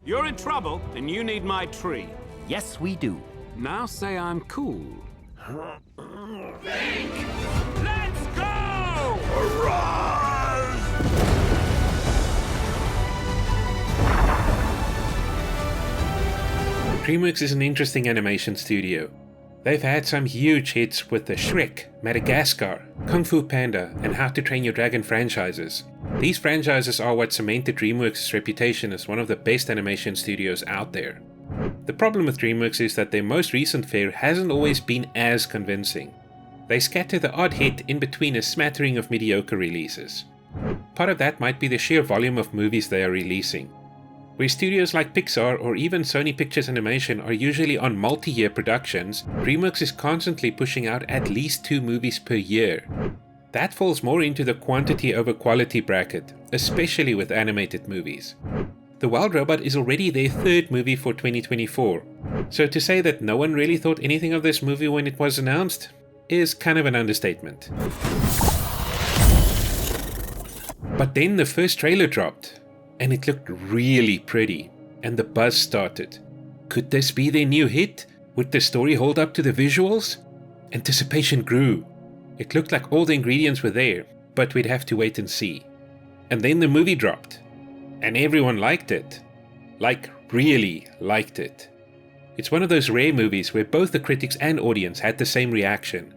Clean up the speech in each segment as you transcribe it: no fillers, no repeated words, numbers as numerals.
You're in trouble, and you need my tree. Yes, we do. Now say I'm cool. Fink! Let's go! DreamWorks is an interesting animation studio. They've had some huge hits with the Shrek, Madagascar, Kung Fu Panda, and How to Train Your Dragon franchises. These franchises are what cemented DreamWorks' reputation as one of the best animation studios out there. The problem with DreamWorks is that their most recent fare hasn't always been as convincing. They scatter the odd hit in between a smattering of mediocre releases. Part of that might be the sheer volume of movies they are releasing. Where studios like Pixar or even Sony Pictures Animation are usually on multi-year productions, DreamWorks is constantly pushing out at least 2 movies per year. That falls more into the quantity over quality bracket, especially with animated movies. The Wild Robot is already their 3rd movie for 2024, so to say that no one really thought anything of this movie when it was announced is kind of an understatement. But then the first trailer dropped, and it looked really pretty, and the buzz started. Could this be their new hit? Would the story hold up to the visuals? Anticipation grew. It looked like all the ingredients were there, but we'd have to wait and see. And then the movie dropped, and everyone liked it. Like, really liked it. It's one of those rare movies where both the critics and audience had the same reaction.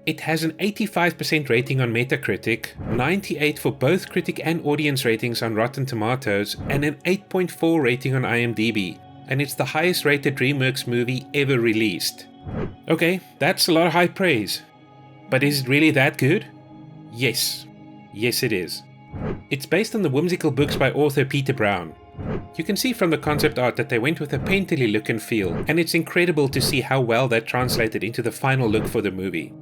It has an 85% rating on Metacritic, 98 for both critic and audience ratings on Rotten Tomatoes, and an 8.4 rating on IMDb, and it's the highest rated DreamWorks movie ever released. Okay, that's a lot of high praise. But is it really that good? Yes. Yes it is. It's based on the whimsical books by author Peter Brown. You can see from the concept art that they went with a painterly look and feel, and it's incredible to see how well that translated into the final look for the movie.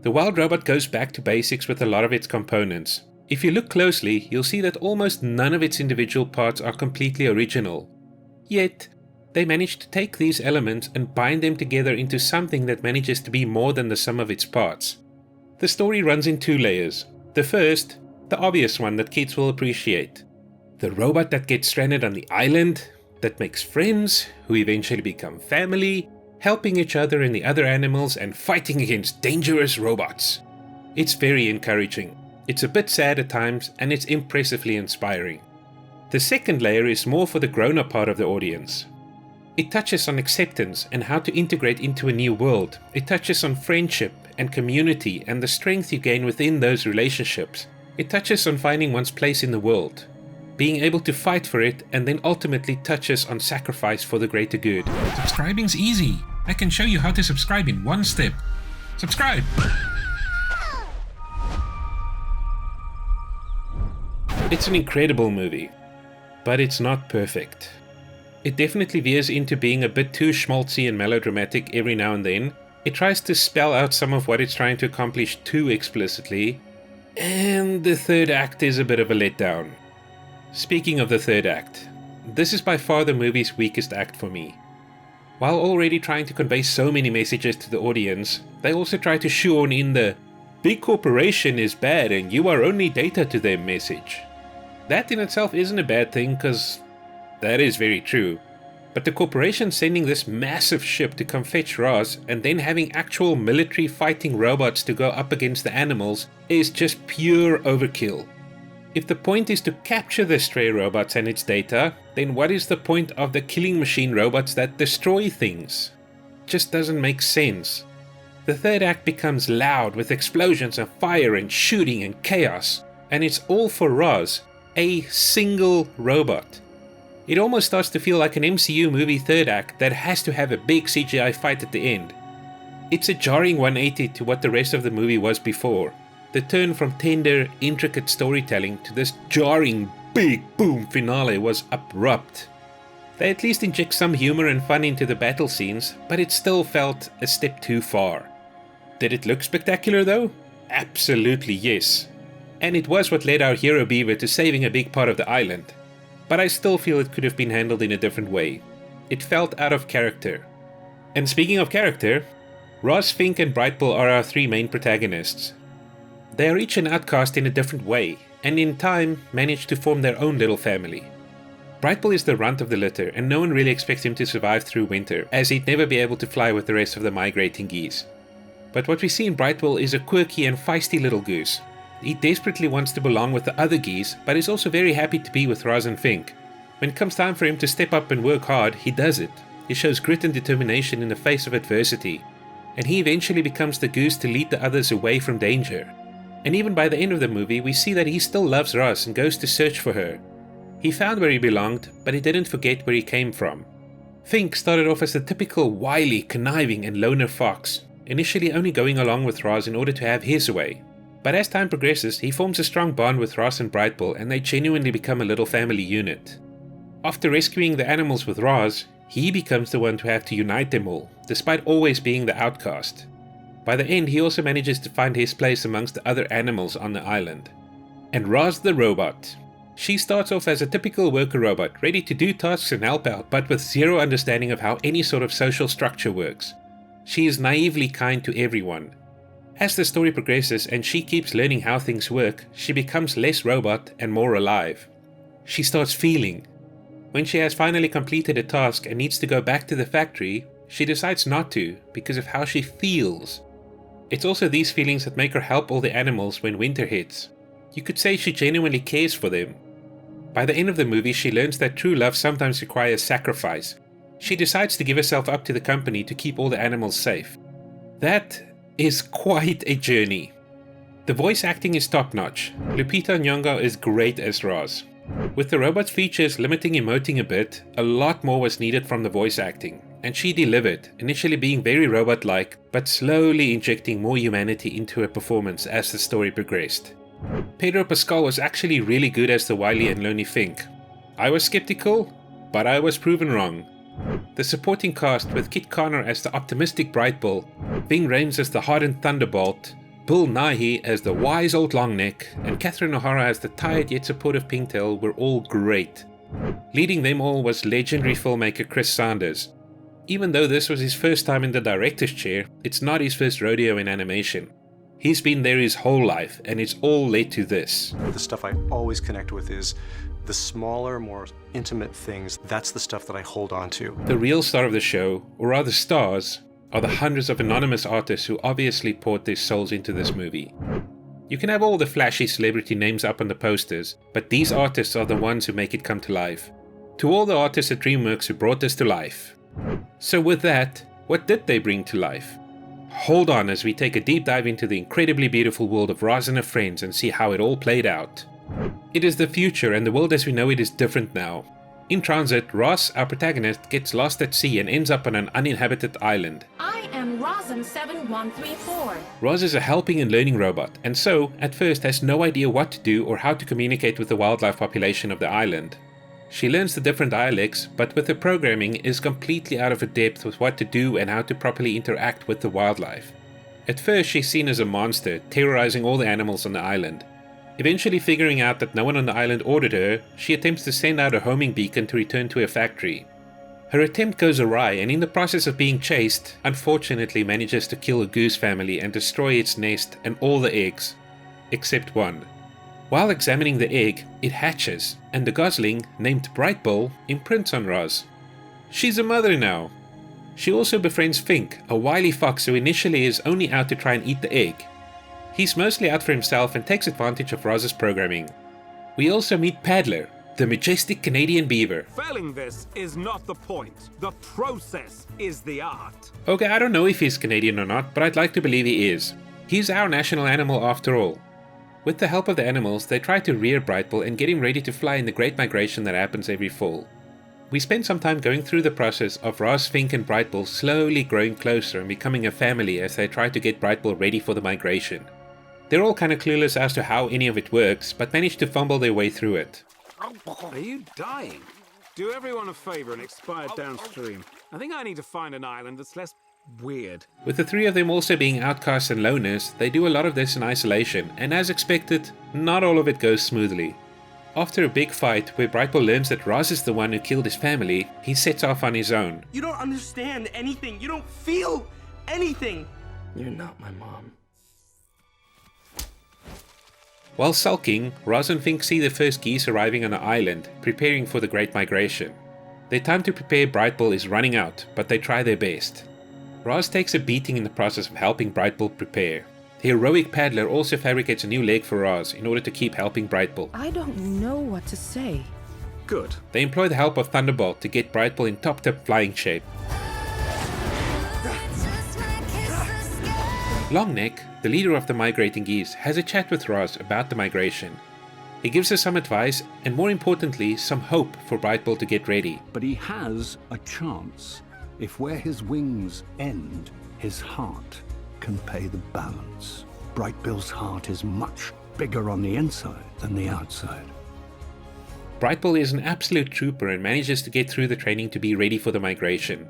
The Wild Robot goes back to basics with a lot of its components. If you look closely, you'll see that almost none of its individual parts are completely original. Yet, they managed to take these elements and bind them together into something that manages to be more than the sum of its parts. The story runs in 2 layers. The first, the obvious one that kids will appreciate. The robot that gets stranded on the island, that makes friends, who eventually become family, helping each other and the other animals and fighting against dangerous robots. It's very encouraging. It's a bit sad at times, and it's impressively inspiring. The second layer is more for the grown-up part of the audience. It touches on acceptance and how to integrate into a new world. It touches on friendship and community and the strength you gain within those relationships. It touches on finding one's place in the world, being able to fight for it, and then ultimately touches on sacrifice for the greater good. Subscribing's easy. I can show you how to subscribe in 1 step. Subscribe! It's an incredible movie, but it's not perfect. It definitely veers into being a bit too schmaltzy and melodramatic every now and then. It tries to spell out some of what it's trying to accomplish too explicitly, and the third act is a bit of a letdown. Speaking of the third act, this is by far the movie's weakest act for me. While already trying to convey so many messages to the audience, they also try to shoehorn in the "big corporation is bad and you are only data to them" message. That in itself isn't a bad thing, because that is very true. But the corporation sending this massive ship to come fetch Roz and then having actual military fighting robots to go up against the animals is just pure overkill. If the point is to capture the stray robots and its data, then what is the point of the killing machine robots that destroy things? Just doesn't make sense. The third act becomes loud with explosions and fire and shooting and chaos, and it's all for Roz, a single robot. It almost starts to feel like an MCU movie third act that has to have a big CGI fight at the end. It's a jarring 180 to what the rest of the movie was before. The turn from tender, intricate storytelling to this jarring, big boom finale was abrupt. They at least inject some humor and fun into the battle scenes, but it still felt a step too far. Did it look spectacular though? Absolutely yes. And it was what led our hero beaver to saving a big part of the island. But I still feel it could have been handled in a different way. It felt out of character. And speaking of character, Roz, Fink and Brightbill are our 3 main protagonists. They are each an outcast in a different way, and in time manage to form their own little family. Brightbill is the runt of the litter, and no one really expects him to survive through winter, as he'd never be able to fly with the rest of the migrating geese. But what we see in Brightbill is a quirky and feisty little goose. He desperately wants to belong with the other geese, but is also very happy to be with Roz and Fink. When it comes time for him to step up and work hard, he does it. He shows grit and determination in the face of adversity, and he eventually becomes the goose to lead the others away from danger. And even by the end of the movie, we see that he still loves Roz and goes to search for her. He found where he belonged, but he didn't forget where he came from. Fink started off as the typical wily, conniving and loner fox, initially only going along with Roz in order to have his way. But as time progresses, he forms a strong bond with Roz and Brightbill, and they genuinely become a little family unit. After rescuing the animals with Roz, he becomes the one to have to unite them all, despite always being the outcast. By the end, he also manages to find his place amongst the other animals on the island. And Roz the robot. She starts off as a typical worker robot, ready to do tasks and help out, but with zero understanding of how any sort of social structure works. She is naively kind to everyone. As the story progresses and she keeps learning how things work, she becomes less robot and more alive. She starts feeling. When she has finally completed a task and needs to go back to the factory, she decides not to because of how she feels. It's also these feelings that make her help all the animals when winter hits. You could say she genuinely cares for them. By the end of the movie, she learns that true love sometimes requires sacrifice. She decides to give herself up to the company to keep all the animals safe. That is quite a journey. The voice acting is top-notch. Lupita Nyong'o is great as Roz. With the robot's features limiting emoting a bit, a lot more was needed from the voice acting, and she delivered, initially being very robot-like, but slowly injecting more humanity into her performance as the story progressed. Pedro Pascal was actually really good as the wily and lonely Fink. I was skeptical, but I was proven wrong. The supporting cast with Kit Connor as the optimistic Brightbill, Ving Rhames as the hardened Thunderbolt, Bill Nighy as the wise old Longneck, and Catherine O'Hara as the tired yet supportive Pinktail were all great. Leading them all was legendary filmmaker Chris Sanders. Even though this was his first time in the director's chair, it's not his first rodeo in animation. He's been there his whole life, and it's all led to this. The stuff I always connect with is the smaller, more intimate things. That's the stuff that I hold on to. The real star of the show, or rather stars, are the hundreds of anonymous artists who obviously poured their souls into this movie. You can have all the flashy celebrity names up on the posters, but these artists are the ones who make it come to life. To all the artists at DreamWorks who brought this to life. So with that, what did they bring to life? Hold on as we take a deep dive into the incredibly beautiful world of Roz and her friends and see how it all played out. It is the future, and the world as we know it is different now. In transit, Roz, our protagonist, gets lost at sea and ends up on an uninhabited island. I am Rosin7134. Roz is a helping and learning robot, and so, at first, has no idea what to do or how to communicate with the wildlife population of the island. She learns the different dialects, but with her programming is completely out of her depth with what to do and how to properly interact with the wildlife. At first, she's seen as a monster, terrorizing all the animals on the island. Eventually figuring out that no one on the island ordered her, she attempts to send out a homing beacon to return to her factory. Her attempt goes awry, and in the process of being chased, unfortunately manages to kill a goose family and destroy its nest and all the eggs, except one. While examining the egg, it hatches, and the gosling, named Brightbill, imprints on Roz. She's a mother now. She also befriends Fink, a wily fox who initially is only out to try and eat the egg. He's mostly out for himself and takes advantage of Roz's programming. We also meet Paddler, the majestic Canadian beaver. Failing this is not the point. The process is the art. Okay, I don't know if he's Canadian or not, but I'd like to believe he is. He's our national animal after all. With the help of the animals, they try to rear Brightbill and get him ready to fly in the great migration that happens every fall. We spend some time going through the process of Roz, Fink and Brightbill slowly growing closer and becoming a family as they try to get Brightbill ready for the migration. They're all kind of clueless as to how any of it works, but manage to fumble their way through it. Are you dying? Do everyone a favor and expire downstream. I think I need to find an island that's less weird. With the three of them also being outcasts and loners, they do a lot of this in isolation, and as expected, not all of it goes smoothly. After a big fight where Brightbill learns that Roz is the one who killed his family, he sets off on his own. You don't understand anything. You don't feel anything. You're not my mom. While sulking, Roz and Fink see the first geese arriving on the island, preparing for the Great Migration. Their time to prepare Brightbill is running out, but they try their best. Roz takes a beating in the process of helping Brightbill prepare. The heroic paddler also fabricates a new leg for Roz in order to keep helping Brightbill. I don't know what to say. Good. They employ the help of Thunderbolt to get Brightbill in top-tip flying shape. Longneck, the leader of the migrating geese, has a chat with Roz about the migration. He gives her some advice and, more importantly, some hope for Brightbill to get ready. But he has a chance if where his wings end, his heart can pay the balance. Brightbill's heart is much bigger on the inside than the outside. Brightbill is an absolute trooper and manages to get through the training to be ready for the migration.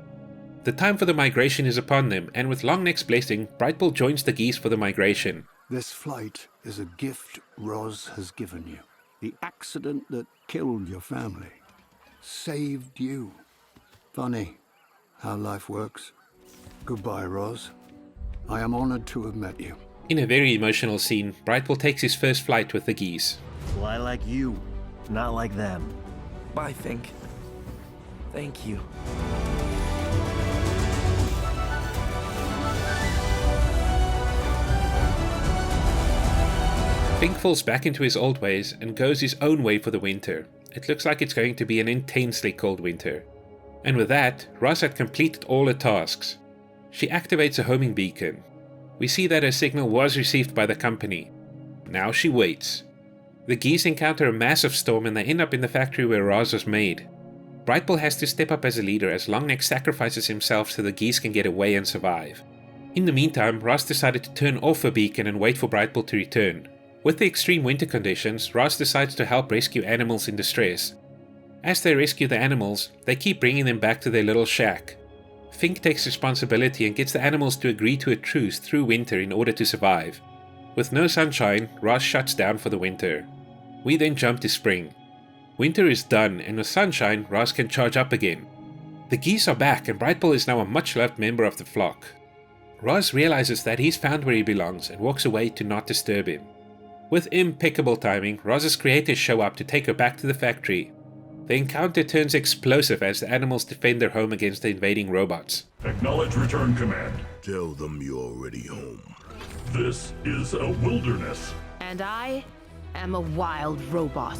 The time for the migration is upon them, and with Longneck's blessing, Brightbill joins the geese for the migration. This flight is a gift Roz has given you. The accident that killed your family saved you. Funny how life works. Goodbye, Roz. I am honored to have met you. In a very emotional scene, Brightbill takes his first flight with the geese. Fly like you, not like them. Bye, Fink. Thank you. Fink falls back into his old ways and goes his own way for the winter. It looks like it's going to be an intensely cold winter. And with that, Roz had completed all her tasks. She activates a homing beacon. We see that her signal was received by the company. Now she waits. The geese encounter a massive storm and they end up in the factory where Roz was made. Brightbill has to step up as a leader as Longneck sacrifices himself so the geese can get away and survive. In the meantime, Roz decided to turn off her beacon and wait for Brightbill to return. With the extreme winter conditions, Roz decides to help rescue animals in distress. As they rescue the animals, they keep bringing them back to their little shack. Fink takes responsibility and gets the animals to agree to a truce through winter in order to survive. With no sunshine, Roz shuts down for the winter. We then jump to spring. Winter is done, and with sunshine, Roz can charge up again. The geese are back and Brightbill is now a much-loved member of the flock. Roz realizes that he's found where he belongs and walks away to not disturb him. With impeccable timing, Roz's creators show up to take her back to the factory. The encounter turns explosive as the animals defend their home against the invading robots. Acknowledge return command. Tell them you're already home. This is a wilderness. And I am a wild robot.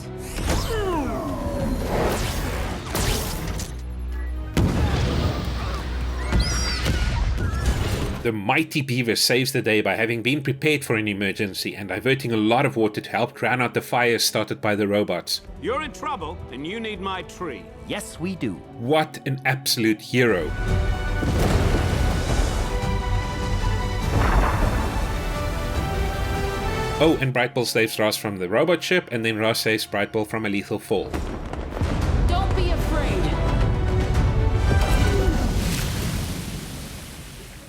The mighty beaver saves the day by having been prepared for an emergency and diverting a lot of water to help drown out the fires started by the robots. You're in trouble, and you need my tree. Yes, we do. What an absolute hero. Oh, and Brightbill saves Roz from the robot ship, and then Roz saves Brightbill from a lethal fall. Don't be afraid.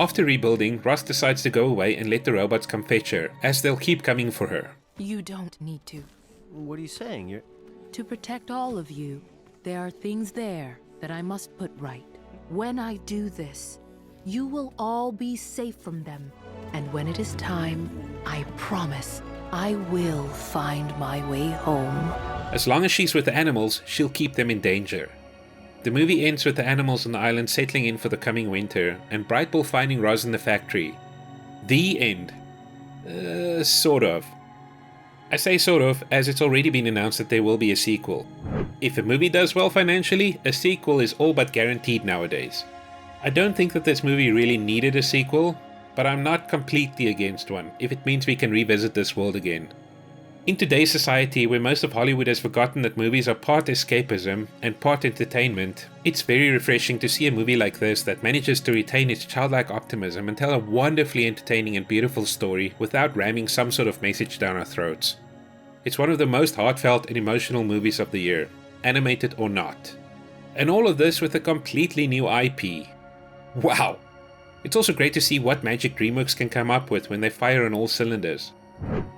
After rebuilding, Roz decides to go away and let the robots come fetch her, as they'll keep coming for her. You don't need to. What are you saying? You're... To protect all of you, there are things there that I must put right. When I do this, you will all be safe from them. And when it is time, I promise I will find my way home. As long as she's with the animals, she'll keep them in danger. The movie ends with the animals on the island settling in for the coming winter, and Brightbill finding Roz in the factory. The end. Sort of. I say sort of, as it's already been announced that there will be a sequel. If a movie does well financially, a sequel is all but guaranteed nowadays. I don't think that this movie really needed a sequel, but I'm not completely against one, if it means we can revisit this world again. In today's society, where most of Hollywood has forgotten that movies are part escapism and part entertainment, it's very refreshing to see a movie like this that manages to retain its childlike optimism and tell a wonderfully entertaining and beautiful story without ramming some sort of message down our throats. It's one of the most heartfelt and emotional movies of the year, animated or not. And all of this with a completely new IP. Wow! It's also great to see what magic DreamWorks can come up with when they fire on all cylinders.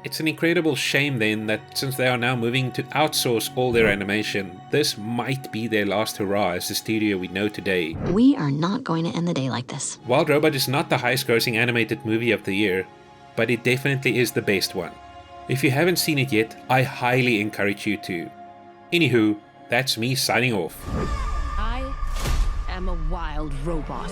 It's an incredible shame then that since they are now moving to outsource all their animation, this might be their last hurrah as the studio we know today. We are not going to end the day like this. Wild Robot is not the highest grossing animated movie of the year, but it definitely is the best one. If you haven't seen it yet, I highly encourage you to. Anywho, that's me signing off. I am a wild robot.